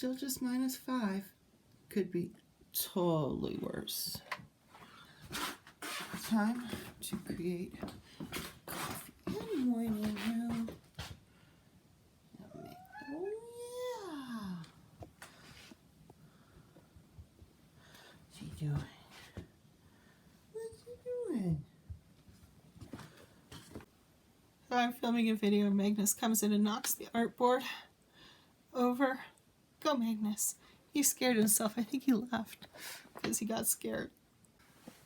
still just -5. Could be totally worse. Time to create coffee in the morning now. Oh yeah. What's he doing? What's he doing? So I'm filming a video. Magnus comes in and knocks the artboard over. Go, Magnus. He scared himself. I think he left because he got scared.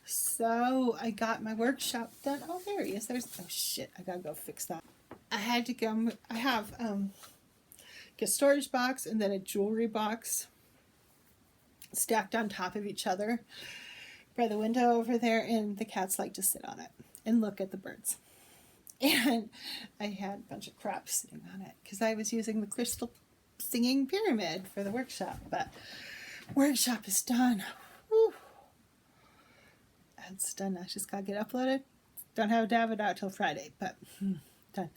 So I got my workshop done. Oh, there he is. There's, oh shit, I gotta go fix that. I had to go, I have a storage box and then a jewelry box stacked on top of each other by the window over there, and the cats like to sit on it and look at the birds. And I had a bunch of crap sitting on it because I was using the crystal singing pyramid for the workshop, but workshop is done. Whew. It's done. I just gotta get uploaded. Don't have to have it out till Friday, but done.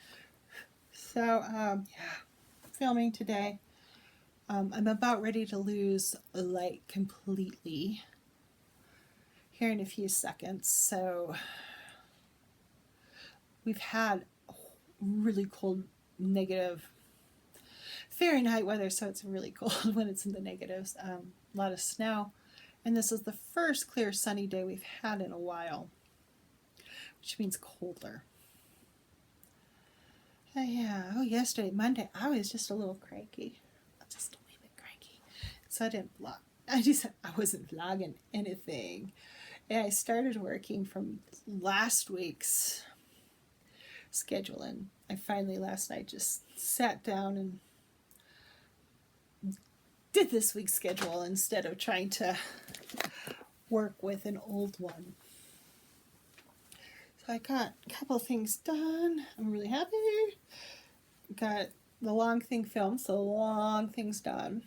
So yeah, filming today. I'm about ready to lose the light completely here in a few seconds. So we've had really cold negative Fahrenheit weather, so it's really cold when it's in the negatives. A lot of snow. And this is the first clear sunny day we've had in a while, which means colder. Yeah, oh, yesterday, Monday, I was just a little cranky. Just a wee bit cranky. So I didn't vlog. I wasn't vlogging anything. And I started working from last week's schedule. And I finally, last night, just sat down and did this week's schedule instead of trying to work with an old one. So I got a couple things done. I'm really happy. Got the long thing filmed, so the long thing's done,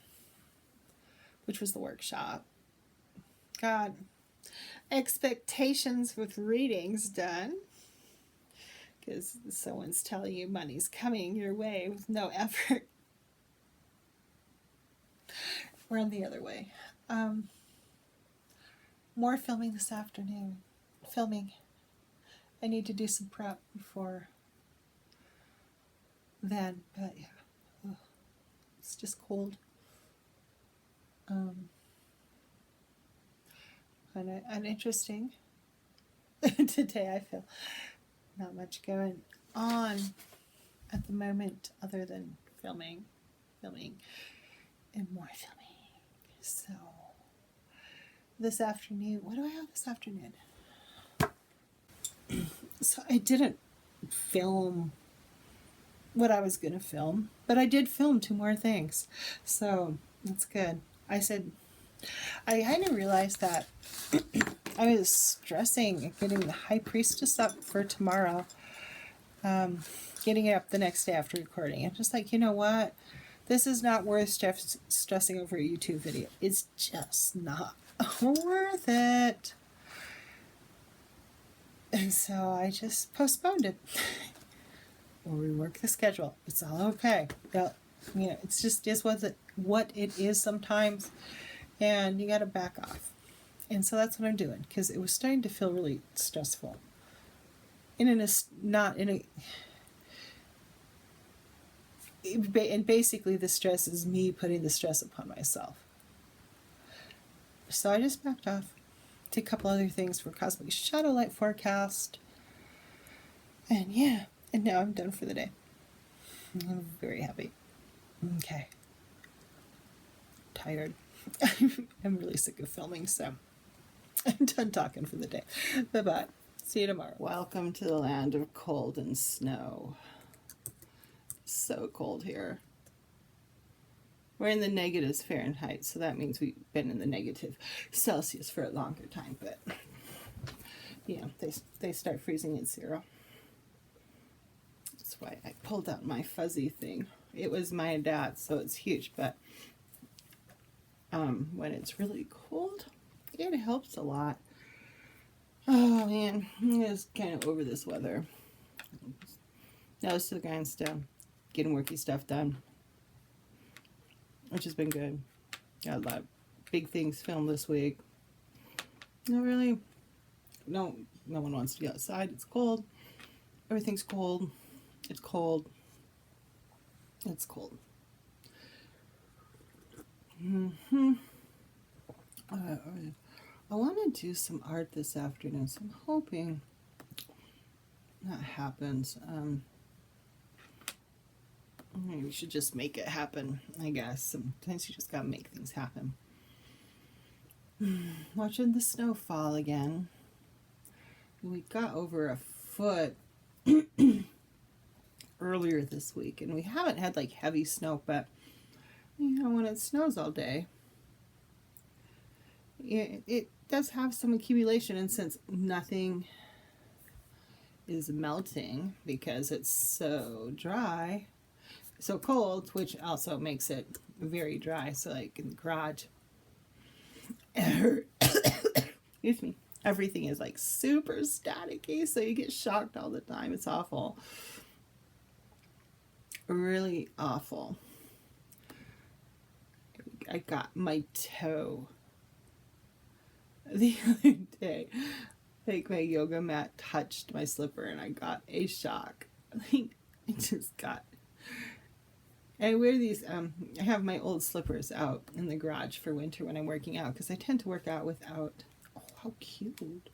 which was the workshop. Got expectations with readings done, because someone's telling you money's coming your way with no effort. Run the other way. More filming this afternoon. I need to do some prep before then, but yeah, ugh, it's just cold. And interesting. Today I feel not much going on at the moment other than filming, and more filming. So this afternoon, what do I have this afternoon? So I didn't film what I was going to film, but I did film 2 more things. So that's good. I kind of realized that I was stressing at getting the High Priestess up for tomorrow, getting it up the next day after recording. I'm just like, you know what? This is not worth stressing over a YouTube video. It's just not worth it. And so I just postponed it. We'll rework the schedule. It's all okay. You know, it's just is what it is sometimes, and you got to back off. And so that's what I'm doing, because it was starting to feel really stressful. And basically the stress is me putting the stress upon myself. So I just backed off. Did a couple other things for Cosmic Shadow Light Forecast. And yeah, and now I'm done for the day. I'm very happy. Okay. Tired. I'm really sick of filming, so I'm done talking for the day. Bye-bye. See you tomorrow. Welcome to the land of cold and snow. So cold here. We're in the negatives Fahrenheit, so that means we've been in the negative Celsius for a longer time, but you know, they start freezing at 0. That's why I pulled out my fuzzy thing. It was my dad's, so it's huge, but when it's really cold, it helps a lot. Oh man, I'm just kind of over this weather. Nose to the grindstone, getting worky stuff done. which has been good. Got a lot of big things filmed this week. Not really. No one wants to be outside. It's cold. Everything's cold. It's cold. It's cold. I want to do some art this afternoon, so I'm hoping that happens. You should just make it happen, I guess. Sometimes you just gotta make things happen. Watching the snow fall again. We got over a foot earlier this week, and we haven't had like heavy snow, but you know, when it snows all day, it does have some accumulation, and since nothing is melting because it's so dry, so cold, which also makes it very dry, so like in the garage, excuse me, everything is like super staticky, so you get shocked all the time. It's awful. Really awful. I got my toe the other day. Like my yoga mat touched my slipper and I got a shock. Like I just got. I wear these, I have my old slippers out in the garage for winter when I'm working out, because I tend to work out without. Oh, how cute.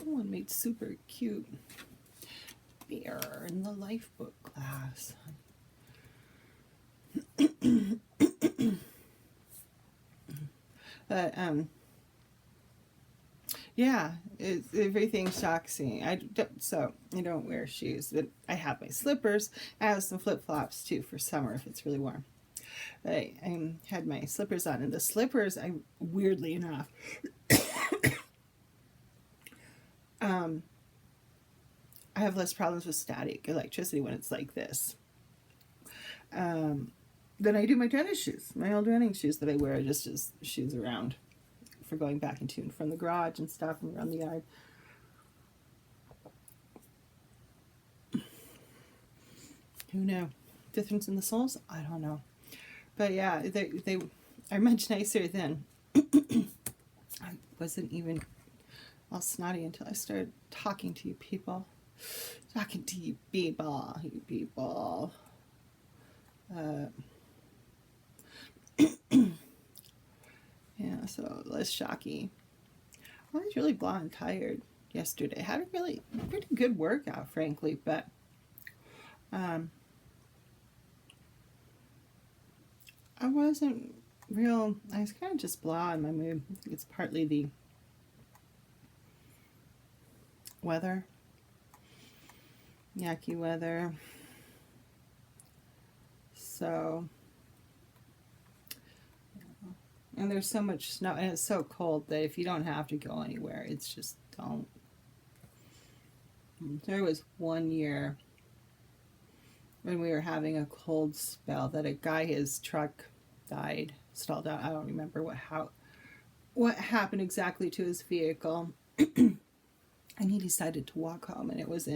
One made super cute bear in the life book class. But yeah, everything shocks me. I don't wear shoes, but I have my slippers. I have some flip flops too for summer if it's really warm. But I had my slippers on, and the slippers, I weirdly enough, I have less problems with static electricity when it's like this. Then I do my tennis shoes, my old running shoes that I wear just as shoes around for going back and tune from the garage and stuff and around the yard. Who knew? Difference in the soles? I don't know. But yeah, they are much nicer then. I wasn't even all snotty until I started talking to you people. Talking to you people. Yeah, so less shocky. I was really blah and tired yesterday. Had a really pretty good workout, frankly, but I wasn't real. I was kind of just blah in my mood. I think it's partly the weather, yucky weather. So. And there's so much snow, and it's so cold that if you don't have to go anywhere, it's just don't. There was one year when we were having a cold spell that a guy, his truck died, stalled out. I don't remember what happened exactly to his vehicle. And he decided to walk home, and it was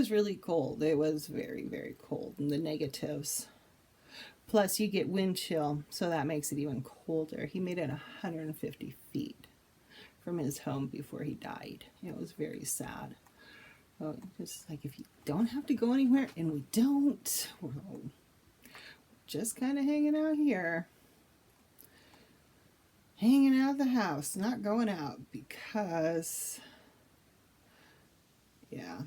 really cold. It was very, very cold in the negatives. Plus, you get wind chill, so that makes it even colder. He made it 150 feet from his home before he died. It was very sad. So just like, if you don't have to go anywhere, and we don't, we're just kind of hanging out here. Hanging out of the house, not going out, because, yeah,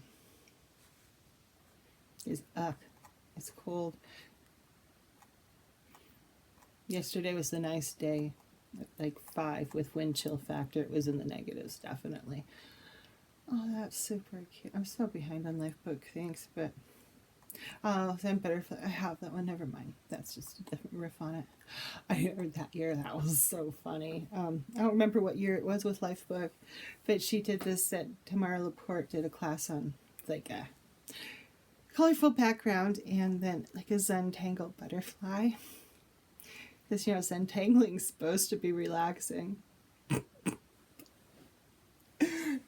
it's cold. Yesterday was a nice day, like 5 with wind chill factor. It was in the negatives, definitely. Oh, that's super cute. I'm so behind on Lifebook, thanks, but then Butterfly, I have that one. Never mind. That's just a different riff on it. I heard that year. That was so funny. I don't remember what year it was with Lifebook, but she did this at Tamara Laporte did a class on like a colorful background and then like a Zentangled butterfly. Because, Zentangling's supposed to be relaxing.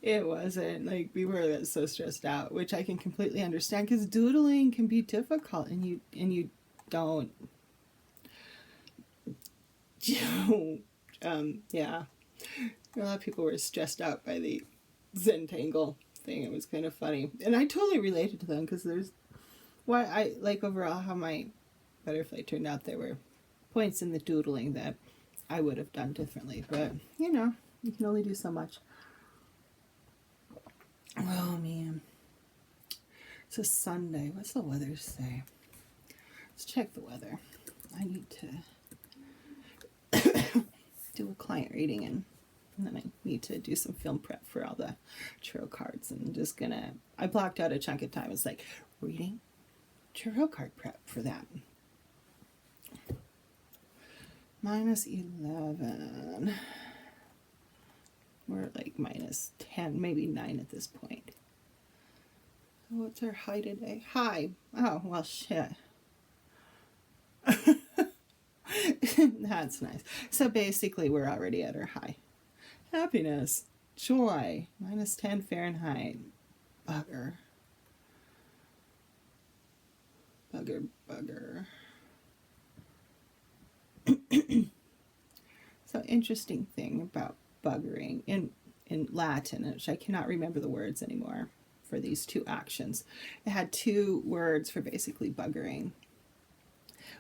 It wasn't. Like, we were so stressed out, which I can completely understand, because doodling can be difficult, and you don't Yeah. A lot of people were stressed out by the Zentangle thing. It was kind of funny. And I totally related to them because there's why I like overall how my butterfly turned out. There were points in the doodling that I would have done differently, but you know, you can only do so much. Oh man. It's a Sunday. What's the weather say? Let's check the weather. I need to do a client reading and then I need to do some film prep for all the tarot cards. And just gonna, I blocked out a chunk of time. It's like reading tarot card prep for that. -11. We're like -10, maybe 9 at this point. What's our high today? High. Oh, well, shit. That's nice. So basically, we're already at our high. Happiness. Joy. -10 Fahrenheit. Bugger. Bugger. So interesting thing about buggering in Latin, which I cannot remember the words anymore for these two actions. It had two words for basically buggering.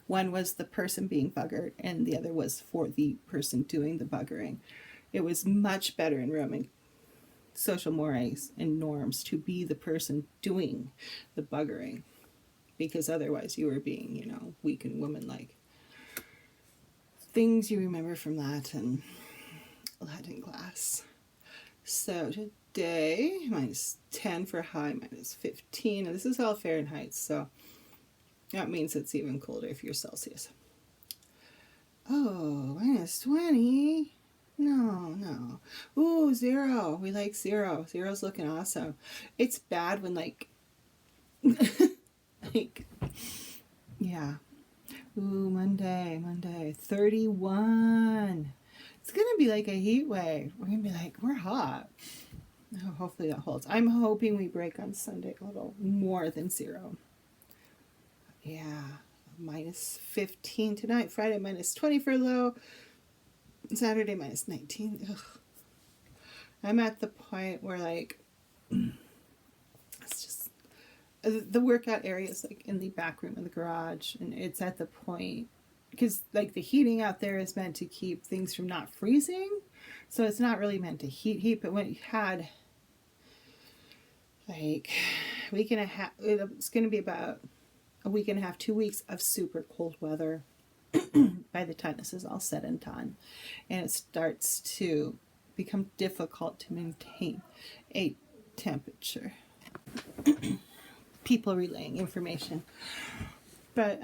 One was the person being buggered, and the other was for the person doing the buggering. It was much better in Roman social mores and norms to be the person doing the buggering, because otherwise you were being, you know, weak and woman-like. Things you remember from Latin class. So today, -10 for high, -15. And this is all Fahrenheit, so that means it's even colder if you're Celsius. Oh, -20. No. Ooh, 0. We like 0. 0's looking awesome. It's bad when like, yeah. Ooh, Monday, 31. It's going to be like a heat wave. We're going to be like, we're hot. Oh, hopefully that holds. I'm hoping we break on Sunday a little more than 0. Yeah, -15 tonight. Friday, -20 for low. Saturday, -19. Ugh. I'm at the point where, like, it's just, the workout area is, like, in the back room of the garage. And it's at the point, because, like, the heating out there is meant to keep things from not freezing. So it's not really meant to heat. But when you had, like, a week and a half, it's going to be about a week and a half, 2 weeks of super cold weather by the time this is all said and done. And it starts to become difficult to maintain a temperature. People relaying information. But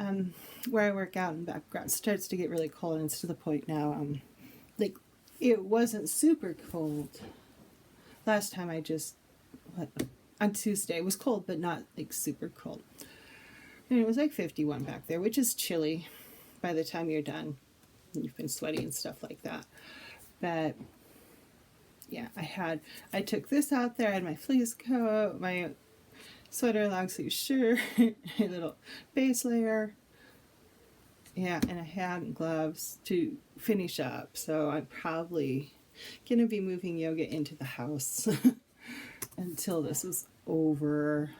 where I work out in the background starts to get really cold, and it's to the point now, like, it wasn't super cold. Last time on Tuesday, it was cold, but not like super cold. And it was like 51 back there, which is chilly by the time you're done. You've been sweaty and stuff like that. But yeah, I took this out there. I had my fleece coat, my sweater, long sleeve shirt, a little base layer. Yeah, and a hat and gloves to finish up. So I'm probably going to be moving yoga into the house until this is over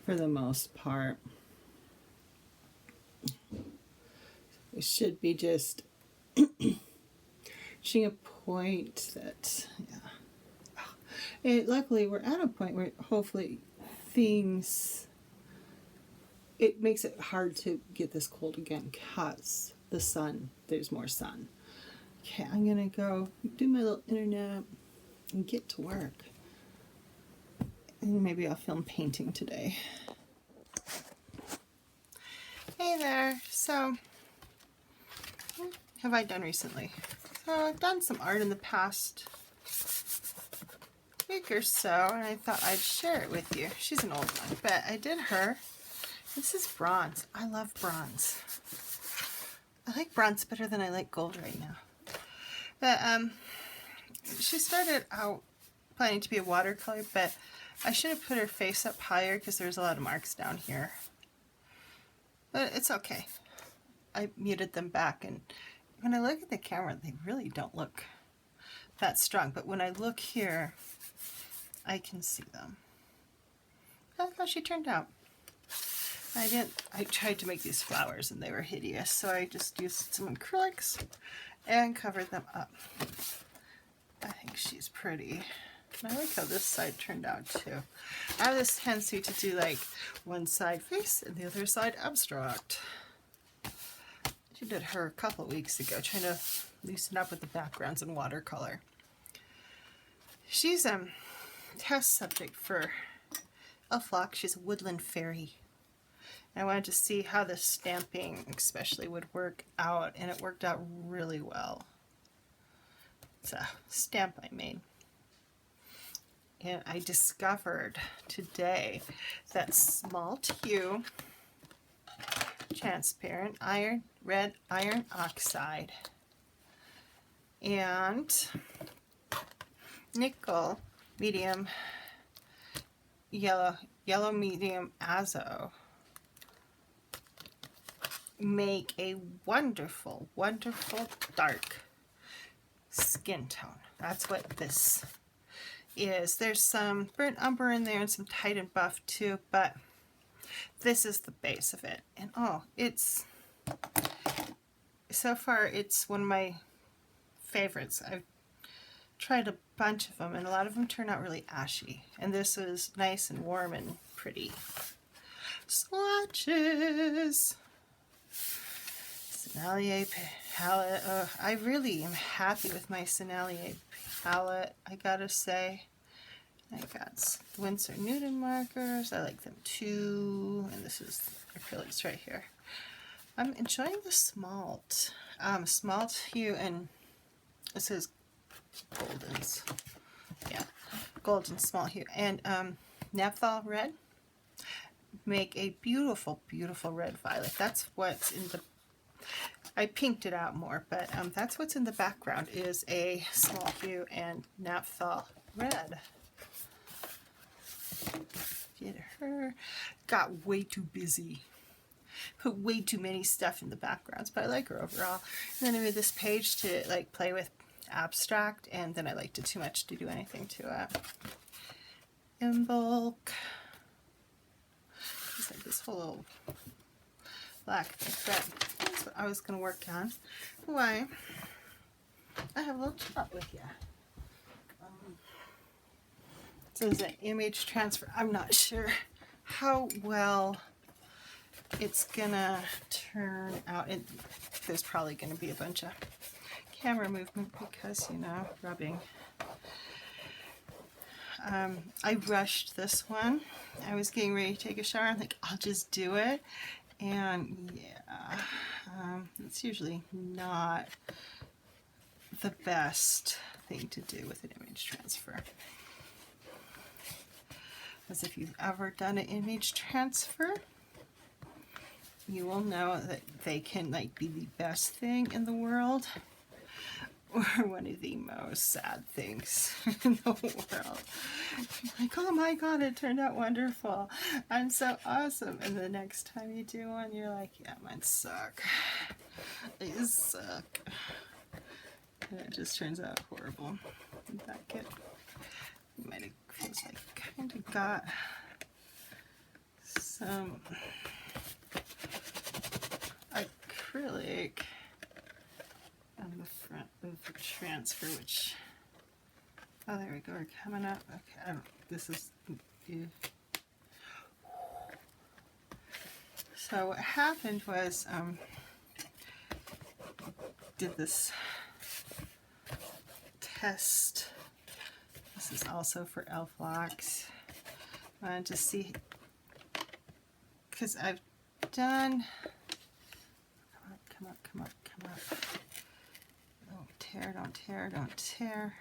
for the most part. It should be just reaching a point that, yeah. Luckily, we're at a point where hopefully it makes it hard to get this cold again because the sun, there's more sun. Okay, I'm going to go do my little internet and get to work. And maybe I'll film painting today. Hey there. So, what have I done recently? So I've done some art in the past week or so, and I thought I'd share it with you. She's an old one, but I did her. This is bronze. I love bronze. I like bronze better than I like gold right now. But she started out planning to be a watercolor, but I should have put her face up higher because there's a lot of marks down here. But it's okay. I muted them back, and when I look at the camera, they really don't look that strong. But when I look here, I can see them. That's how she turned out. I tried to make these flowers and they were hideous, so I just used some acrylics and covered them up. I think she's pretty. And I like how this side turned out too. I have this tendency to do like one side face and the other side abstract. She did her a couple weeks ago, trying to loosen up with the backgrounds in watercolor. She's a test subject for a flock. She's a woodland fairy. And I wanted to see how the stamping especially would work out, and it worked out really well. It's a stamp I made. And I discovered today that small hue transparent red iron oxide and nickel medium yellow medium azo make a wonderful, wonderful dark skin tone. That's what this is. There's some burnt umber in there and some tight and buff too, but this is the base of it. And oh, so far it's one of my favorites. I've tried a bunch of them and a lot of them turn out really ashy. And this is nice and warm and pretty. Swatches. Sennelier palette. I really am happy with my Sennelier palette, I gotta say. I got Winsor Newton markers. I like them too. And this is acrylics right here. I'm enjoying the smalt. Smalt hue, and it says goldens. Yeah, golden smalt hue. And Naphthol red make a beautiful, beautiful red violet. That's what's in the... I pinked it out more, but that's what's in the background is a small hue and Naphthol red. Get her. Got way too busy. Put way too many stuff in the backgrounds, but I like her overall. And then I made this page to like play with abstract, and then I liked it too much to do anything to it. In bulk. It's like this whole little black thing, but that's what I was going to work on. Why? I have a little chat with you. So is an image transfer. I'm not sure how well it's gonna turn out. There's probably gonna be a bunch of camera movement because, you know, rubbing. I rushed this one. I was getting ready to take a shower. I'm like, I'll just do it. And yeah, it's usually not the best thing to do with an image transfer. As if you've ever done an image transfer, you will know that they can like be the best thing in the world or one of the most sad things in the world. You're like, oh my god, it turned out wonderful. I'm so awesome. And the next time you do one, you're like, yeah, mine suck. They suck. And it just turns out horrible. Did that get... You might have feels like kind of got some acrylic on the front of the transfer, which, oh, there we go, we're coming up. Okay, this is, so what happened was, did this test. This is also for elf locks. I wanted to see, because I've done, come up. Don't tear.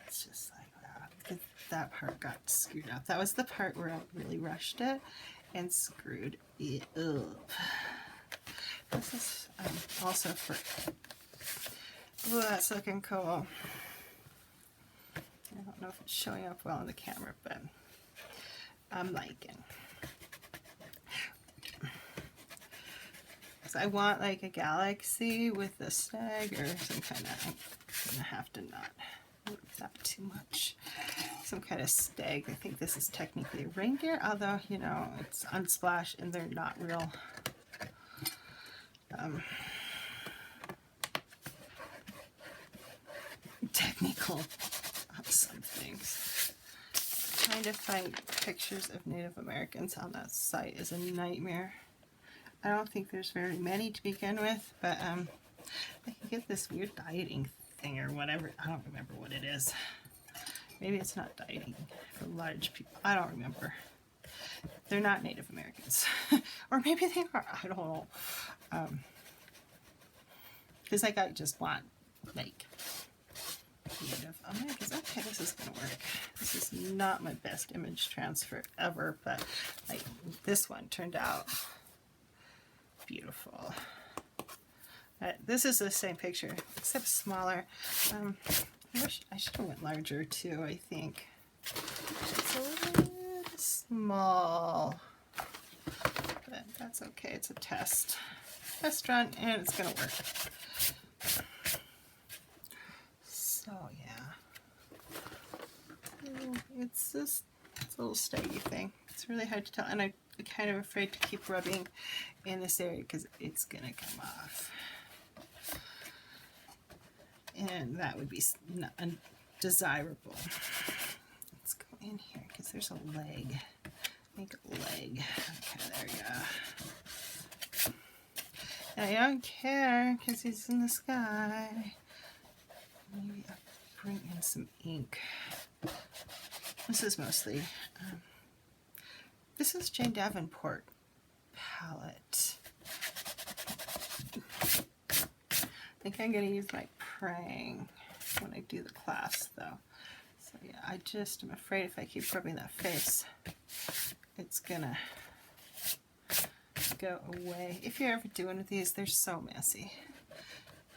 It's just like that. That part got screwed up. That was the part where I really rushed it and screwed it up. This is also for... Oh, that's looking cool. I don't know if it's showing up well on the camera, but I'm liking. So I want like a galaxy with a stag or some kind of, I'm gonna have to not move that too much. Some kind of stag. I think this is technically a reindeer, although, you know, it's unsplash and they're not real. Technical of some things. Trying to find pictures of Native Americans on that site is a nightmare. I don't think there's very many to begin with, but I can get this weird dieting thing or whatever. I don't remember what it is. Maybe it's not dieting for large people. I don't remember. They're not Native Americans. Or maybe they are. I don't know. Because like I just want like Native Americans. Okay, this is going to work. This is not my best image transfer ever, but like this one turned out beautiful. This is the same picture, except smaller. I wish I should have went larger too, I think. It's a little small, but that's okay. It's a test run, and it's gonna work. So yeah, it's this little staggy thing. It's really hard to tell, and I'm kind of afraid to keep rubbing in this area because it's gonna come off. And that would be not undesirable. Let's go in here because there's a leg. Make a leg. Okay, there we go. And I don't care because he's in the sky. Maybe I'll bring in some ink. This is mostly, this is Jane Davenport palette. I think I'm going to use my praying when I do the class though. So yeah, I'm afraid if I keep rubbing that face, it's gonna go away. If you're ever doing with these, they're so messy.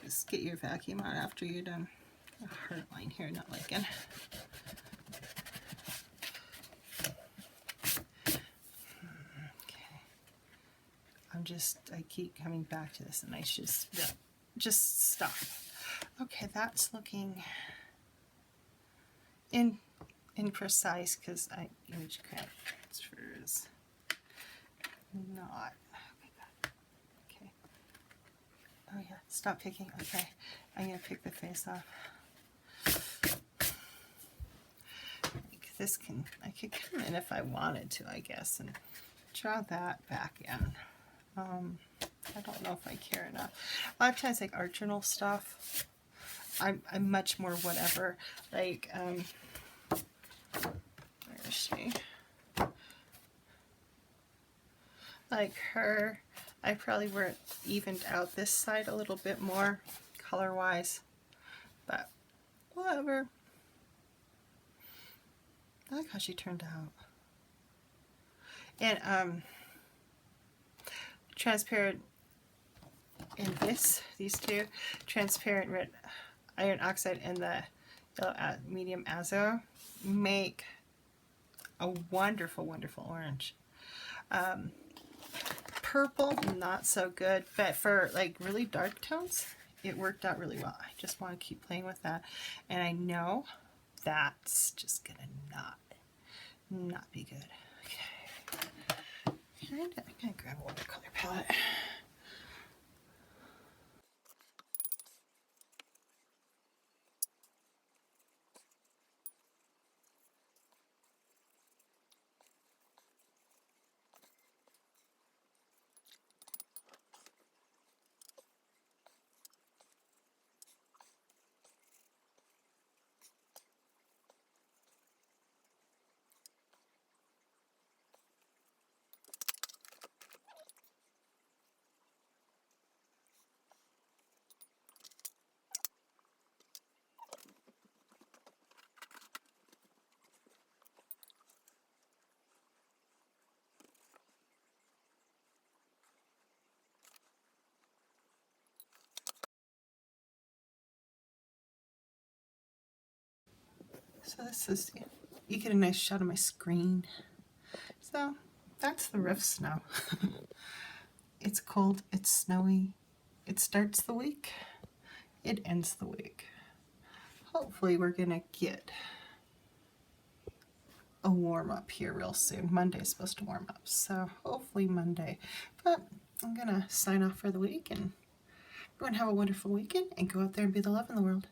Just get your vacuum out after you're done. A hard line here, not liking. Okay. I keep coming back to this and I should just stop. Okay, that's looking imprecise because image transfer is not. Okay. Oh yeah, stop picking. Okay, I'm gonna pick the face off. I could come in if I wanted to, I guess, and draw that back in. I don't know if I care enough. A lot of times, like art journal stuff, I'm much more whatever. Like, where is she? Like her, I probably would have evened out this side a little bit more, color-wise, but whatever. I like how she turned out. And transparent in these two, transparent red iron oxide and the yellow medium azo make a wonderful, wonderful orange. Purple, not so good, but for like really dark tones, it worked out really well. I just want to keep playing with that, and I know that's just gonna not be good. Okay, I'm gonna grab a watercolor palette. So this is, you get a nice shot of my screen. So that's the riffs now. It's cold, it's snowy. It starts the week, it ends the week. Hopefully we're gonna get a warm up here real soon. Monday's supposed to warm up, so hopefully Monday. But I'm gonna sign off for the week, and everyone have a wonderful weekend and go out there and be the love in the world.